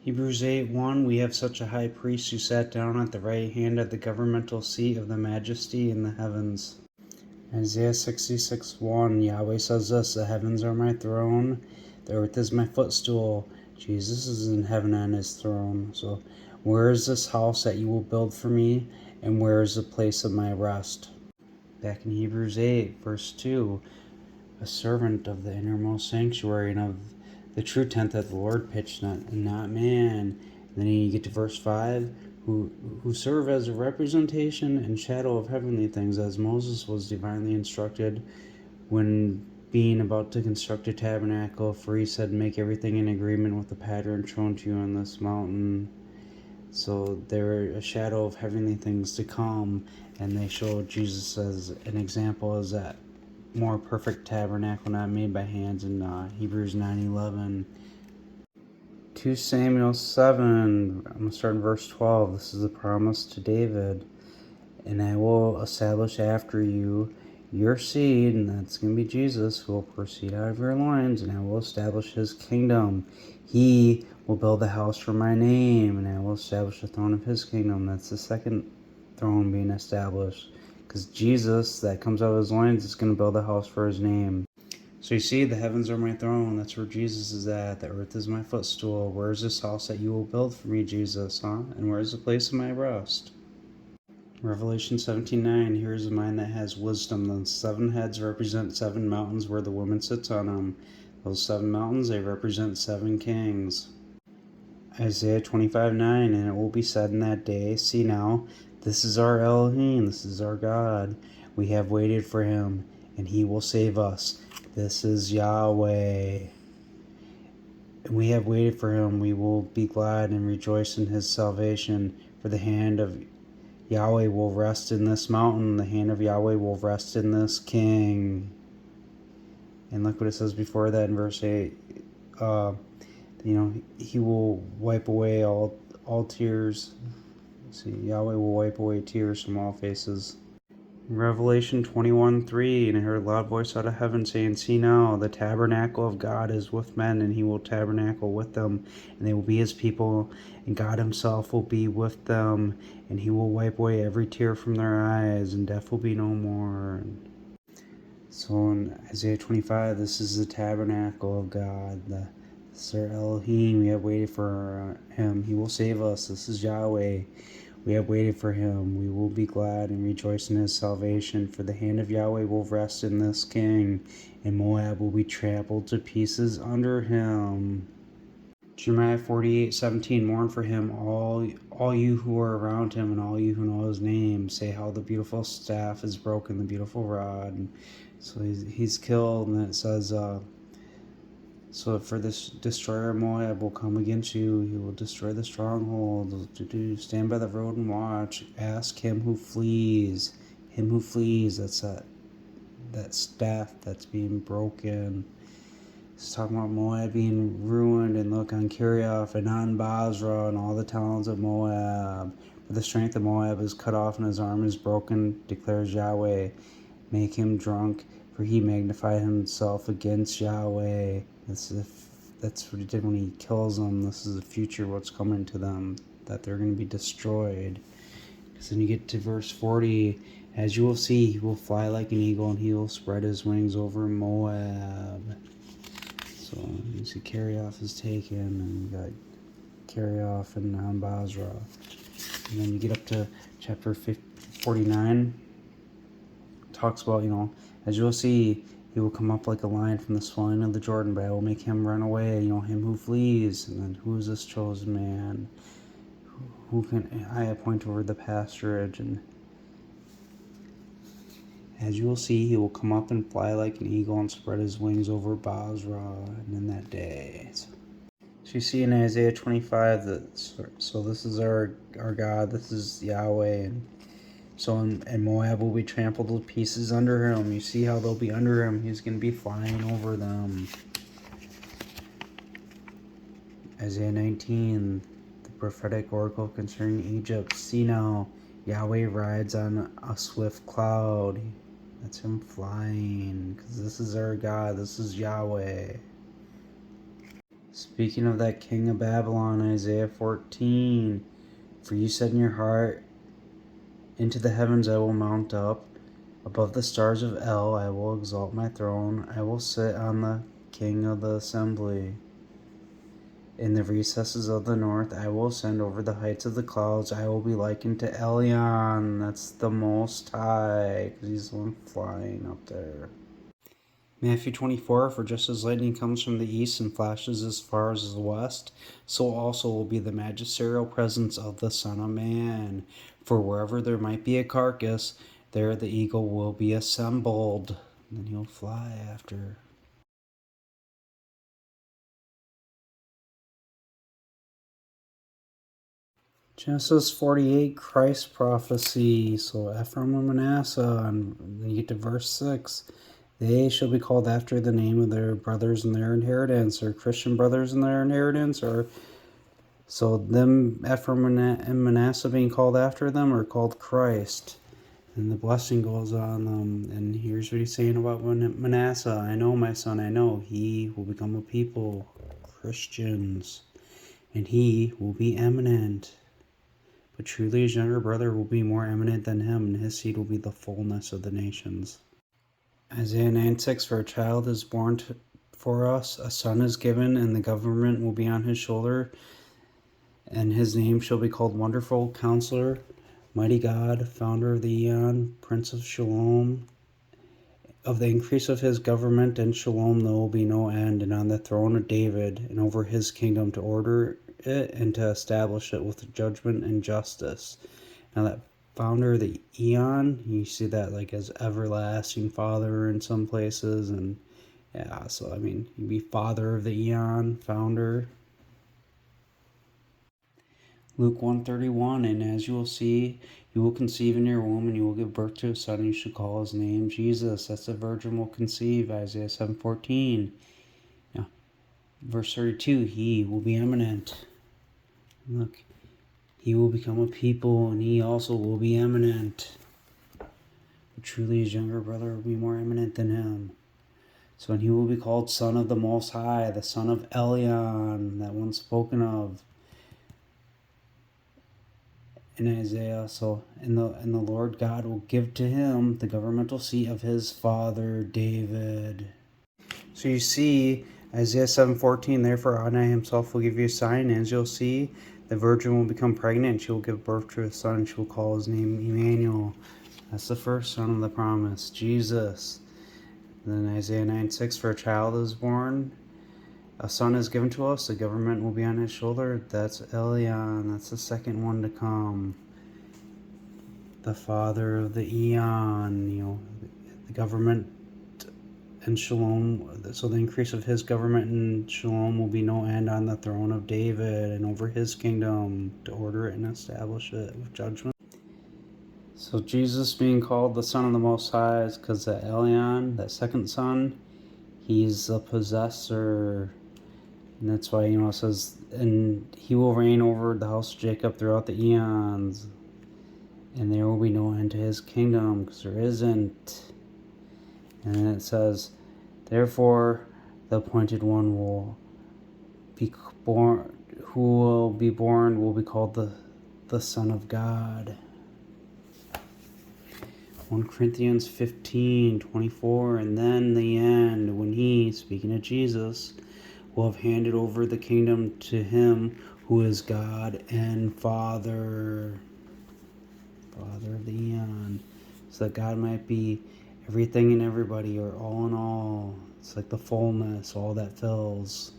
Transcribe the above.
Hebrews 8:1, we have such a high priest who sat down at the right hand of the governmental seat of the majesty in the heavens. Isaiah 66:1, Yahweh says this, the heavens are my throne, the earth is my footstool. Jesus is in heaven on his throne. So where is this house that you will build for me, and where is the place of my rest? Back in Hebrews 8, verse 2, a servant of the innermost sanctuary and of the true tent that the Lord pitched, not man. And then you get to verse 5, who serve as a representation and shadow of heavenly things, as Moses was divinely instructed when being about to construct a tabernacle, for he said, make everything in agreement with the pattern shown to you on this mountain. So they're a shadow of heavenly things to come, and they show Jesus as an example as that more perfect tabernacle not made by hands in Hebrews 9:11. 2 Samuel 7, I'm going to start in verse 12. This is a promise to David. And I will establish after you your seed, and that's going to be Jesus, who will proceed out of your loins, and I will establish his kingdom. He will build a house for my name, and I will establish the throne of his kingdom. That's the second throne being established. Because Jesus, that comes out of his loins, is going to build a house for his name. So you see, the heavens are my throne. That's where Jesus is at. The earth is my footstool. Where is this house that you will build for me, Jesus, huh? And where is the place of my rest? Revelation 17:9, here is a mind that has wisdom. The 7 heads represent 7 mountains where the woman sits on them. Those 7 mountains, they represent 7 kings. Isaiah 25:9, and it will be said in that day, see now, this is our Elohim, this is our God. We have waited for him, and he will save us. This is Yahweh. And we have waited for him. We will be glad and rejoice in his salvation. For the hand of Yahweh will rest in this mountain. The hand of Yahweh will rest in this king. And look what it says before that in verse 8. He will wipe away all tears. See, Yahweh will wipe away tears from all faces. Revelation 21:3, and I heard a loud voice out of heaven saying, see now, the tabernacle of God is with men, and he will tabernacle with them, and they will be his people, and God himself will be with them, and he will wipe away every tear from their eyes, and death will be no more. So in Isaiah 25, this is the tabernacle of God, this is our Elohim. We have waited for him. He will save us. This is Yahweh. We have waited for him. We will be glad and rejoice in his salvation. For the hand of Yahweh will rest in this king, and Moab will be trampled to pieces under him. Jeremiah 48:17, mourn for him, all you who are around him, and all you who know his name. Say how the beautiful staff is broken, the beautiful rod. And so he's killed, and it says, so for this destroyer Moab will come against you. He will destroy the stronghold. Stand by the road and watch. Ask him who flees. Him who flees. That's that staff that's being broken. It's talking about Moab being ruined. And look on Kirioth and on Basra and all the towns of Moab. For the strength of Moab is cut off and his arm is broken, declares Yahweh. Make him drunk, for he magnified himself against Yahweh. That's what he did when he kills them. This is the future, what's coming to them, that they're going to be destroyed. Because then you get to verse 40. As you will see, he will fly like an eagle, and he will spread his wings over Moab. So you see Kirioth is taken, and you got Kirioth and Basra. And then you get up to chapter 49. It talks about, as you will see, he will come up like a lion from the swelling of the Jordan, but I will make him run away, him who flees. And then who is this chosen man? Who can I appoint over the pasturage? And as you will see, he will come up and fly like an eagle and spread his wings over Basra, and in that day. So you see in Isaiah 25 so this is our God, this is Yahweh, and Moab will be trampled to pieces under him. You see how they'll be under him. He's going to be flying over them. Isaiah 19, the prophetic oracle concerning Egypt. See now, Yahweh rides on a swift cloud. That's him flying, because this is our God. This is Yahweh. Speaking of that king of Babylon, Isaiah 14, for you said in your heart, into the heavens I will mount up, above the stars of El I will exalt my throne, I will sit on the king of the assembly. In the recesses of the north I will ascend over the heights of the clouds, I will be likened to Elyon, that's the Most High, because he's the one flying up there. Matthew 24, for just as lightning comes from the east and flashes as far as the west, so also will be the magisterial presence of the Son of Man. For wherever there might be a carcass, there the eagle will be assembled. And then he'll fly after. Genesis 48, Christ prophecy. So Ephraim and Manasseh, and then you get to verse 6. They shall be called after the name of their brothers and their inheritance, or Christian brothers and their inheritance, or so them Ephraim and Manasseh being called after them are called Christ. And the blessing goes on them. And here's what he's saying about Manasseh. I know, my son, I know. He will become a people, Christians, and he will be eminent. But truly his younger brother will be more eminent than him, and his seed will be the fullness of the nations. Isaiah 9:6, for a child is born for us, a son is given, and the government will be on his shoulder, and his name shall be called Wonderful Counselor, Mighty God, Founder of the Eon, Prince of Shalom. Of the increase of his government and Shalom there will be no end, and on the throne of David, and over his kingdom, to order it and to establish it with judgment and justice. Now that founder of the Eon, you see that like as everlasting father in some places, and yeah, so I mean, he'd be father of the Eon, founder. Luke 1:31, and as you will see, you will conceive in your womb, and you will give birth to a son, and you should call his name Jesus. That's the virgin will conceive, Isaiah 7:14. Now, verse 32, he will be eminent. Look, he will become a people, and he also will be eminent. But truly his younger brother will be more eminent than him. So, and he will be called Son of the Most High, the Son of Elyon, that one spoken of in Isaiah. So, and the Lord God will give to him the governmental seat of his father David. So you see, Isaiah 7:14, therefore Adonai himself will give you a sign, as you'll see, the virgin will become pregnant, she will give birth to a son, she will call his name Emmanuel. That's the first son of the promise, Jesus. And then Isaiah 9:6, for a child is born, a son is given to us, the government will be on his shoulder. That's Elyon, that's the second one to come. The father of the Eon, the government and Shalom. So the increase of his government and Shalom will be no end on the throne of David and over his kingdom, to order it and establish it with judgment. So Jesus being called the Son of the Most High is because that Elyon, that second son, he's the possessor. And that's why, it says, and he will reign over the house of Jacob throughout the eons. And there will be no end to his kingdom, because there isn't. And then it says, therefore the appointed one will be born, who will be born will be called the Son of God. 1 Corinthians 15:24, and then the end, when he, speaking of Jesus, will have handed over the kingdom to him who is God and Father of the Eon, so that God might be everything and everybody, or all in all. It's like the fullness, all that fills.